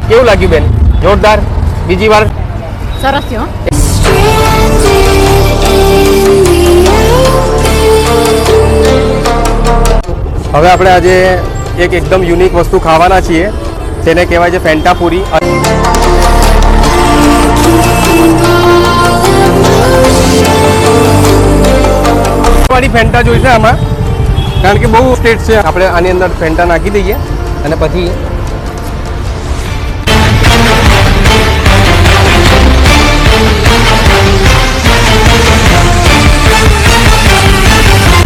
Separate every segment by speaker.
Speaker 1: કેવું લાગ્યું બેન? જોરદાર. બીજી વાર
Speaker 2: સરસ છે.
Speaker 1: હવે આપણે આજે એક એકદમ યુનિક વસ્તુ ખાવાના છીએ, જેને કહેવાય છે ફેન્ટા પૂરી. વાળી ફેન્ટા જોઈશે આમાં, કારણ કે બહુ ટેસ્ટ છે. આપણે આની અંદર ફેન્ટા નાખી દઈએ અને પછી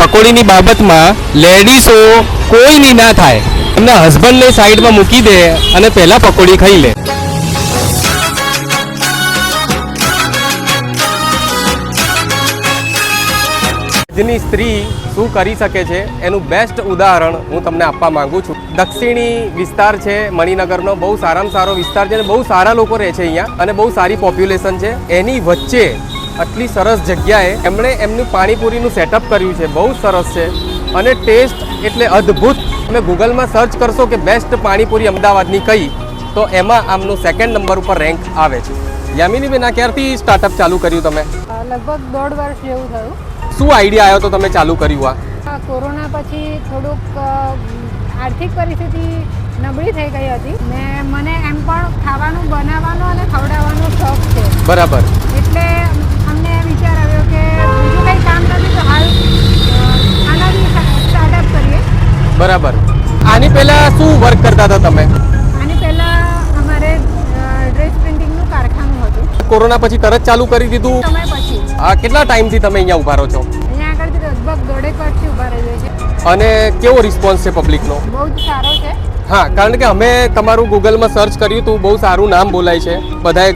Speaker 1: પકોડીની બાબતમાં લેડીઝો કોઈની ના થાય, એમના હસબન્ડને સાઈડમાં મૂકી દે અને પહેલા પકોડી ખાઈ લે. આજની સ્ત્રી શું કરી શકે છે એનું બેસ્ટ ઉદાહરણ હું તમને આપવા માંગુ છું. દક્ષિણી વિસ્તાર છે મણિનગરનો, બહુ સારામાં સારો વિસ્તાર છે અને બહુ સારા લોકો રહે છે અહીંયા અને બહુ સારી પોપ્યુલેશન છે. એની વચ્ચે આટલી સરસ જગ્યાએ એમણે એમનું પાણીપુરીનું સેટઅપ કર્યું છે, બહુ સરસ છે અને ટેસ્ટ એટલે અદ્ભુત. તમે ગૂગલમાં સર્ચ કરશો કે બેસ્ટ પાણીપુરી અમદાવાદની કઈ, તો એમાં આમનું સેકન્ડ નંબર ઉપર રેન્ક આવે છે. યામિનીબેન, આ ક્યારથી સ્ટાર્ટઅપ ચાલુ કર્યું તમે?
Speaker 2: લગભગ 1.5 વર્ષ જેવું થયું.
Speaker 1: શું આઈડિયા આવ્યો તો તમે ચાલુ કર્યું આ?
Speaker 2: કોરોના પછી થોડુંક આર્થિક પરિસ્થિતિ નબળી થઈ ગઈ હતી ને મને એમ પણ ખાવાનું બનાવવાનો અને ખવડાવવાનો શોખ છે.
Speaker 1: બરાબર.
Speaker 2: એટલે અમને વિચાર આવ્યો કે બીજું કંઈ કામ નથી તો હાલ આનાથી સ્ટાર્ટઅપ કરીએ.
Speaker 1: બરાબર. આની પહેલા શું વર્ક કરતા હતા તમે?
Speaker 2: આની પહેલાં અમારે ડ્રેસ પ્રિન્ટિંગનું કારખાનું હતું.
Speaker 1: કોરોના પછી તરત ચાલુ કરી દીધું?
Speaker 2: સમય પછી.
Speaker 1: આ કેટલા ટાઈમથી તમે અહીંયા ઊભા રહો છો?
Speaker 2: અહીંયા આગળથી લગભગ 1.5 વર્ષથી ઊભા રહીએ છીએ.
Speaker 1: અને કેવો રિસ્પોન્સ છે પબ્લિકનો?
Speaker 2: બહુ જ સારો છે.
Speaker 1: હા, કારણ કે અમે તમારું ગૂગલમાં સર્ચ કર્યું હતું, બહુ સારું નામ બોલાય છે.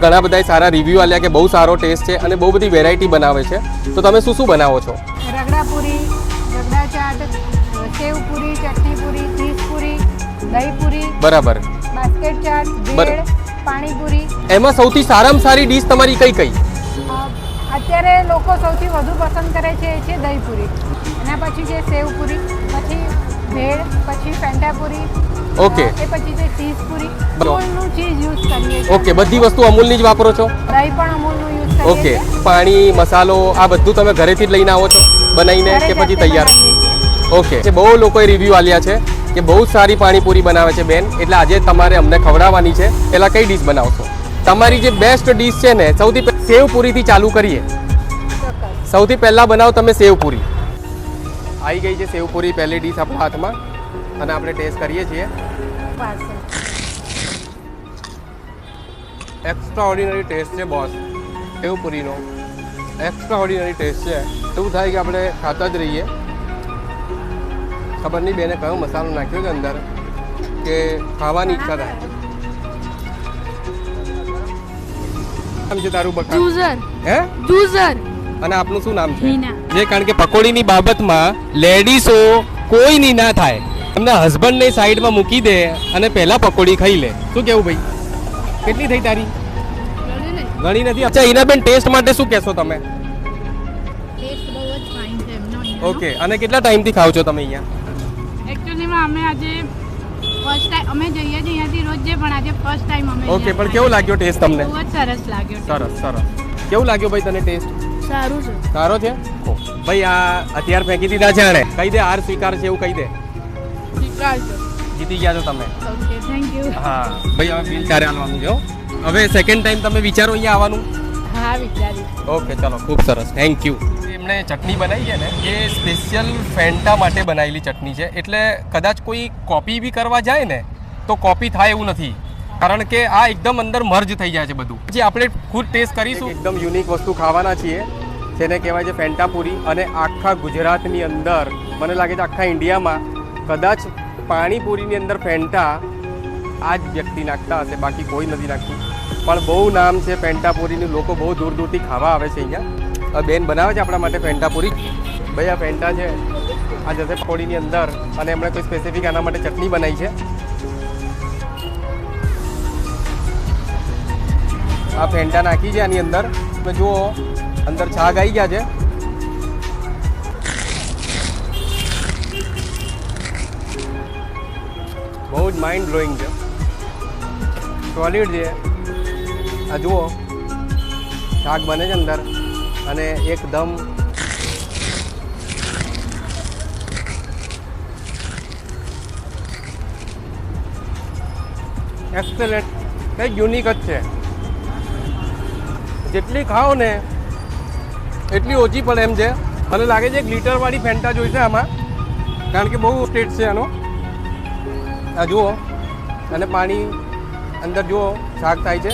Speaker 1: ઘણા બધાએ સારા રિવ્યૂ આલ્યા કે બહુ સારો ટેસ્ટ છે અને બહુ બધી વેરાયટી બનાવે છે. તો તમે શું શું બનાવો છો?
Speaker 2: રગડા પૂરી, રગડા ચાટ, સેવ પૂરી, ચટણી પૂરી, ચીઝ પૂરી, દહીં પૂરી.
Speaker 1: બરાબર.
Speaker 2: બાસ્કેટ ચાટ, ભેળ, પાણીપુરી.
Speaker 1: એમાં સૌથી સારામાં સારી ડીશ તમારી કઈ કઈ?
Speaker 2: અત્યારે લોકો સૌથી વધુ પસંદ કરે છે એ છે દહીં પૂરી, એના પછી છે સેવ પૂરી, પછી ભેળ, પછી ફેન્ટા પૂરી.
Speaker 1: ઓકે.
Speaker 2: એ પછી છે ચીઝ પૂરી. અમૂલનું ચીઝ યુઝ કરીએ છીએ.
Speaker 1: ઓકે, બધી વસ્તુ અમૂલની જ વાપરો છો?
Speaker 2: દહીં પણ અમૂલનું યુઝ કરીએ
Speaker 1: ઓકે.
Speaker 2: છીએ.
Speaker 1: પાણી, મસાલો આ બધું તમે ઘરેથી જ લઈને આવો છો બનાવીને કે પછી તૈયાર? ઓકે. બહુ લોકોએ રિવ્યૂ આલ્યા છે કે બહુ સારી પાણીપુરી બનાવે છે બેન, એટલે આજે તમારે અમને ખવડાવવાની છે. પહેલાં કઈ ડીશ બનાવશો? તમારી જે બેસ્ટ ડીશ છે ને, સૌથી સેવ પૂરીથી ચાલુ કરીએ. સૌથી પહેલાં બનાવો તમે સેવ પૂરી. આવી ગઈ છે સેવ પૂરી, પહેલી ડીશ આપણા હાથમાં અને આપણે ટેસ્ટ કરીએ છીએ. એક્સ્ટ્રા ઓર્ડિનરી ટેસ્ટ છે બોસ સેવ પૂરીનો. એક્સ્ટ્રા ઓર્ડિનરી ટેસ્ટ છે. એવું થાય કે આપણે ખાતા જ રહીએ. ખબર નહીં બેને કયો મસાલો નાખ્યો છે અંદર કે ખાવાની ઈચ્છા થાય. નામ છે તારું બકા?
Speaker 2: જુઝર.
Speaker 1: હે?
Speaker 2: જુઝર.
Speaker 1: અને આપનું શું નામ છે?
Speaker 2: હિના.
Speaker 1: જે કારણ કે પકોડીની બાબતમાં લેડીઝો કોઈની ના થાય, એમના હસબન્ડને સાઈડમાં મૂકી દે અને પહેલા પકોડી ખાઈ લે. શું કેવું ભાઈ? કેટલી થઈ તારી? ઘણી નથી. અચ્છા હિનાબેન, ટેસ્ટ માટે શું કહેશો તમે?
Speaker 2: ટેસ્ટ બહુ જ ફાઇન છે એમનો.
Speaker 1: ઓકે. અને કેટલા ટાઈમથી ખાવ છો તમે અહીંયા?
Speaker 2: એકચ્યુઅલીમાં અમે આજે ફર્સ્ટ ટાઈમ અમે જઈએ છીએ અહીંયાથી રોજ જે, પણ આજે ફર્સ્ટ ટાઈમ અમે.
Speaker 1: ઓકે. પણ કેવો લાગ્યો ટેસ્ટ તમને?
Speaker 2: બહુ જ સરસ લાગ્યો.
Speaker 1: સરસ સરસ. કેવું લાગ્યો ભાઈ તને ટેસ્ટ?
Speaker 2: સારું છે.
Speaker 1: સારો છે ભાઈ. આ હથિયાર ફેંકી દીધા છે આણે. કહી દે હાર સ્વીકાર છે એવું કહી દે. જીતી ગયા છો તમે.
Speaker 2: Okay, thank you.
Speaker 1: હા ભાઈ, હવે બિલ ત્યારે આવવાનું છે. હવે સેકન્ડ ટાઈમ તમે વિચારો અહીંયા આવવાનું?
Speaker 2: હા, વિચારી.
Speaker 1: ઓકે, ચલો, ખૂબ સરસ, થેન્ક યુ. એમણે ચટણી બનાવી છે ને, એ સ્પેશિયલ ફેન્ટા માટે બનાવેલી ચટણી છે, એટલે કદાચ કોઈ કોપી બી કરવા જાય ને તો કોપી થાય એવું નથી, કારણ કે આ એકદમ અંદર મર્જ થઈ જાય છે બધું. પછી આપણે ખુદ ટેસ્ટ કરીશું. એકદમ યુનિક વસ્તુ ખાવાના છીએ, જેને કહેવાય છે ફેન્ટા પૂરી. અને આખા ગુજરાતની અંદર, મને લાગે છે આખા ઇન્ડિયામાં કદાચ પાણીપુરીની અંદર ફેન્ટા આ જ વ્યક્તિ નાખતા હશે, બાકી કોઈ નથી નાખતું. પણ બહુ નામ છે ફેન્ટા પૂરીનું, લોકો બહુ દૂર દૂરથી ખાવા આવે છે અહીંયા. બેન બનાવે છે આપણા માટે ફેન્ટા પૂરી. ભાઈ આ ફેન્ટા છે, આ જશે પકોડીની અંદર અને એમણે કોઈ સ્પેસિફિક આના માટે ચટણી બનાવી છે. આ ફેન્ટા નાખી છે આની અંદર. તમે જુઓ અંદર છાગ આવી ગયા છે. બહુ જ માઇન્ડ બ્લોઈંગ છે. સોલિડ છે. આ જુઓ શાક બને છે અંદર અને એકદમ એક્સેલેન્ટ, કંઈક યુનિક જ છે. જેટલી ખાઓ ને એટલી ઓછી પડે એમ છે. મને લાગે છે એક લીટરવાળી ફેન્ટા જોઈશે આમાં, કારણ કે બહુ ટેસ્ટ છે એનો. આ જુઓ અને પાણી અંદર જુઓ શાક થાય છે.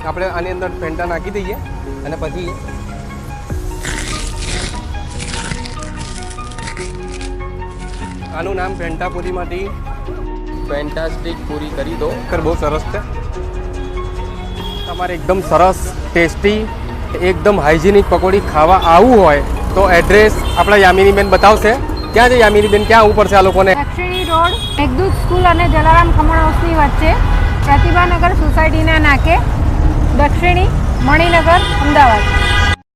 Speaker 1: આપણે આની અંદર ફેન્ટા નાખી દઈએ અને પછી આનું નામ ફેન્ટા પૂરીમાંથી ફેન્ટાસ્ટિક પૂરી કરી દો. બહુ સરસ છે. તમારે એકદમ સરસ ટેસ્ટી એકદમ હાઇજેનિક પકોડી ખાવા આવવું હોય તો એડ્રેસ આપણા યામિનીબેન બતાવશે. ક્યાં છે યામિનીબેન? ક્યાં આવવું પડશે આ લોકોને?
Speaker 2: દક્ષિણી રોડ, મેઘદૂત સ્કૂલ અને જલારામ ખમણ હાઉસની વચ્ચે, પ્રતિભાનગર સોસાયટીના નાકે, દક્ષિણી, મણિનગર, અમદાવાદ.